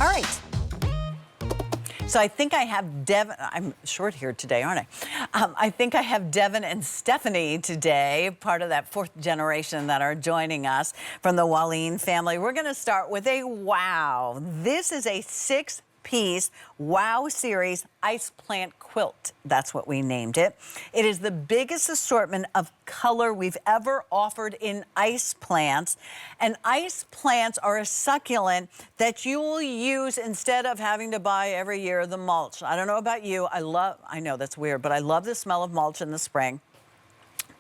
All right. So I think I have Devin, I'm short here today, aren't I? I think I have Devin and Stephanie today, part of that fourth generation that are joining us from the Wallin family. We're gonna start with a wow. This is a 6-piece wow series ice plant quilt. That's what we named it. It is the biggest assortment of color we've ever offered in ice plants. And ice plants are a succulent that you will use instead of having to buy every year the mulch. I don't know about you. I know that's weird, but I love the smell of mulch in the spring.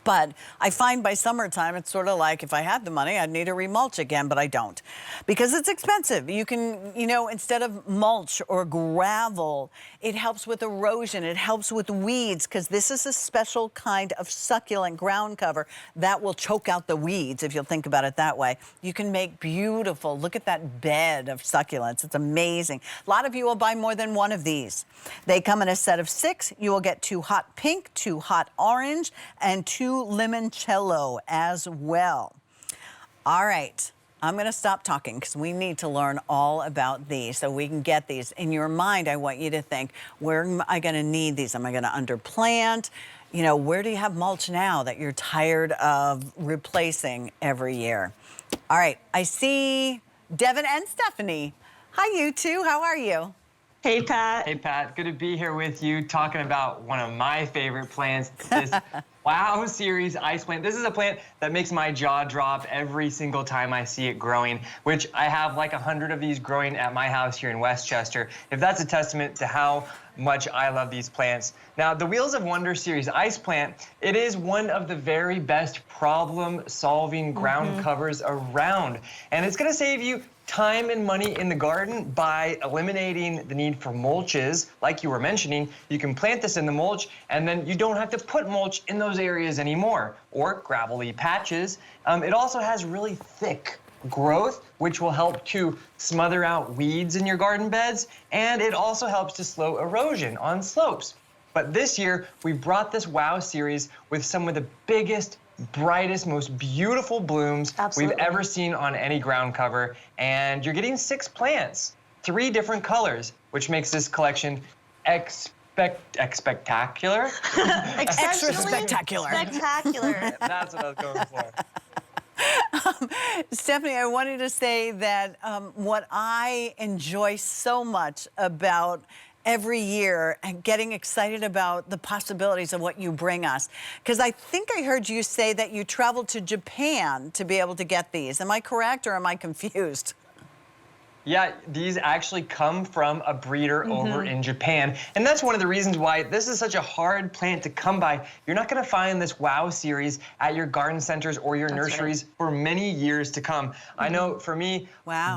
But I find by summertime, it's sort of like if I had the money, I'd need to remulch again, but I don't because it's expensive. You can, you know, instead of mulch or gravel, it helps with erosion. It helps with weeds because this is a special kind of succulent ground cover that will choke out the weeds, if you'll think about it that way. You can make beautiful, look at that bed of succulents. It's amazing. A lot of you will buy more than one of these. They come in a set of 6. You will get 2 hot pink, 2 hot orange, and 2 limoncello as well. All right, I'm gonna stop talking because we need to learn all about these so we can get these. In your mind, I want you to think, where am I gonna need these? Am I gonna underplant? You know, where do you have mulch now that you're tired of replacing every year? All right, I see Devin and Stephanie. Hi, you two, how are you? Hey, Pat. Hey, Pat. Good to be here with you talking about one of my favorite plants, this Wow Series ice plant. This is a plant that makes my jaw drop every single time I see it growing, which I have like 100 of these growing at my house here in Westchester. If that's a testament to how much I love these plants. Now, the Wheels of Wonder Series ice plant, it is one of the very best problem-solving ground covers around. And it's gonna save you time and money in the garden by eliminating the need for mulches. Like you were mentioning, you can plant this in the mulch and then you don't have to put mulch in those areas anymore, or gravelly patches. It also has really thick growth, which will help to smother out weeds in your garden beds, and it also helps to slow erosion on slopes. But this year, we brought this Wow Series with some of the biggest, brightest, most beautiful blooms we've ever seen on any ground cover, and you're getting 6 plants, 3 different colors, which makes this collection spectacular. Extra spectacular. Spectacular. That's what I was going for. Stephanie, I wanted to say that what I enjoy so much about every year and getting excited about the possibilities of what you bring us. Because I think I heard you say that you traveled to Japan to be able to get these. Am I correct or am I confused? Yeah, these actually come from a breeder over in Japan. And that's one of the reasons why this is such a hard plant to come by. You're not gonna find this Wow Series at your garden centers or your nurseries for many years to come. I know for me,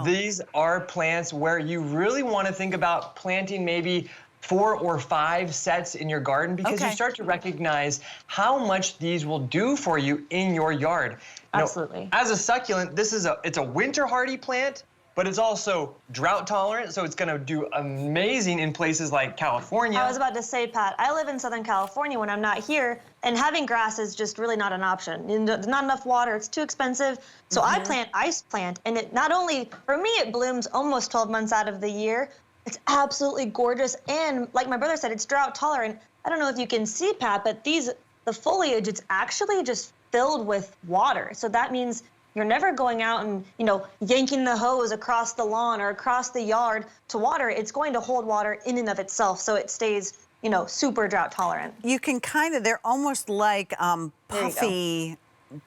these are plants where you really wanna think about planting maybe 4 or 5 sets in your garden because you start to recognize how much these will do for you in your yard. Absolutely. Now, as a succulent, it's a winter hardy plant, but it's also drought tolerant, so it's gonna do amazing in places like California. I was about to say, Pat, I live in Southern California when I'm not here, and having grass is just really not an option. There's not enough water, it's too expensive. So I plant ice plant, and it not only, for me, it blooms almost 12 months out of the year. It's absolutely gorgeous, and like my brother said, it's drought tolerant. I don't know if you can see, Pat, but the foliage, it's actually just filled with water. So that means you're never going out and, you know, yanking the hose across the lawn or across the yard to water. It's going to hold water in and of itself, so it stays, you know, super drought tolerant. You can they're almost like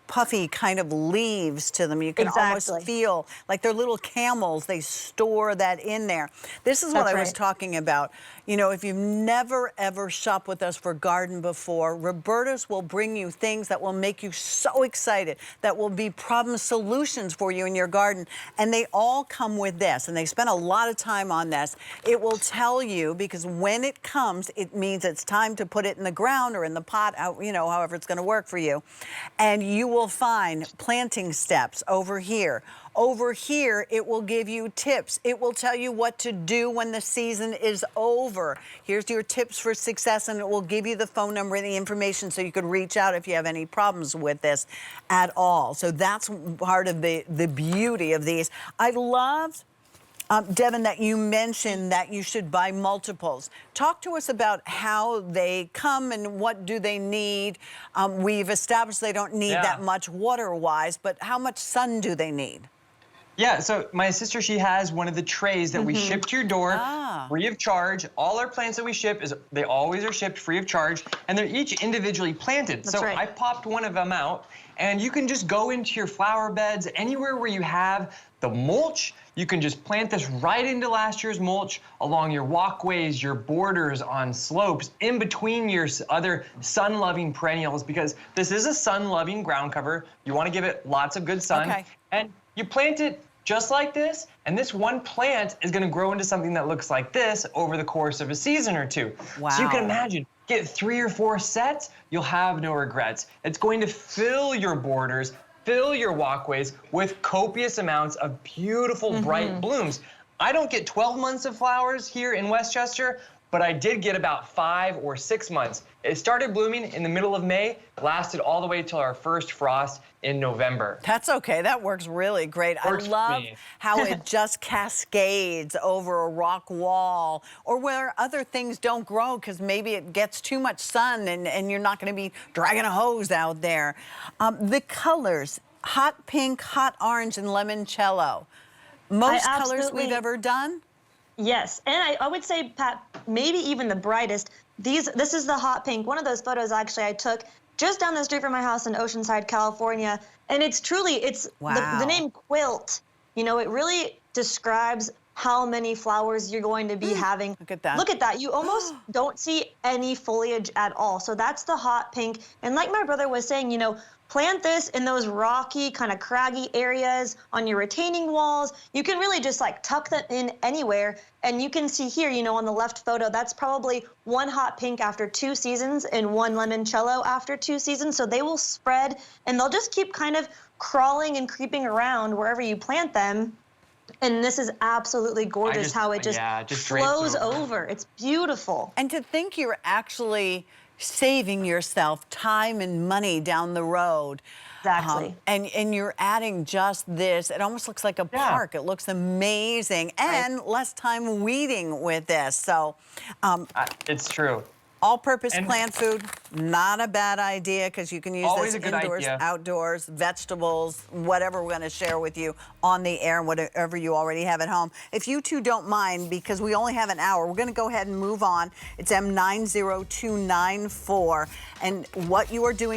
puffy kind of leaves to them. You can almost feel like they're little camels. They store that in there. This is what I was talking about. You know, if you've never ever shopped with us for garden before, Roberta's will bring you things that will make you so excited, that will be problem solutions for you in your garden. And they all come with this, and they spend a lot of time on this. It will tell you, because when it comes, it means it's time to put it in the ground or in the pot, you know, however it's gonna work for you. And you will find planting steps over here. Over here, it will give you tips. It will tell you what to do when the season is over. Here's your tips for success, and it will give you the phone number and the information so you could reach out if you have any problems with this at all. So that's part of the beauty of these. I loved Devin, that you mentioned that you should buy multiples. Talk to us about how they come and what do they need. We've established they don't need that much water-wise, but how much sun do they need? Yeah, so my sister, she has one of the trays that we ship to your door free of charge. All our plants that we ship, they always are shipped free of charge, and they're each individually planted. That's right. I popped one of them out, and you can just go into your flower beds, anywhere where you have the mulch, you can just plant this right into last year's mulch along your walkways, your borders, on slopes, in between your other sun-loving perennials, because this is a sun-loving ground cover. You want to give it lots of good sun. Okay. And you plant it just like this, and this one plant is going to grow into something that looks like this over the course of a season or two. Wow. So you can imagine, get 3 or 4 sets, you'll have no regrets. It's going to fill your borders, fill your walkways with copious amounts of beautiful, bright blooms. I don't get 12 months of flowers here in Westchester, but I did get about 5 or 6 months. It started blooming in the middle of May, lasted all the way till our first frost in November. That's okay. That works really great. Works I for love me. how it just cascades over a rock wall or where other things don't grow because maybe it gets too much sun and you're not going to be dragging a hose out there. The colors, hot pink, hot orange, and limoncello. Most colors we've ever done? Yes, and I would say, Pat, maybe even the brightest. This is the hot pink. One of those photos actually I took just down the street from my house in Oceanside, California, and it's truly the name Quilt. You know, it really describes how many flowers you're going to be having. Look at that. Look at that. You almost don't see any foliage at all. So that's the hot pink. And like my brother was saying, you know, plant this in those rocky, kind of craggy areas on your retaining walls. You can really just like tuck them in anywhere. And you can see here, you know, on the left photo, that's probably one hot pink after 2 seasons and one limoncello after 2 seasons. So they will spread and they'll just keep kind of crawling and creeping around wherever you plant them. And this is absolutely gorgeous how it just flows over. It's beautiful. And to think you're actually saving yourself time and money down the road. Exactly. And you're adding just this. It almost looks like a park. It looks amazing. And less time weeding with this. So it's true. All-purpose plant food, not a bad idea because you can use this indoors, outdoors, vegetables, whatever we're going to share with you on the air and whatever you already have at home. If you two don't mind, because we only have an hour, we're going to go ahead and move on. It's M90294. And what you are doing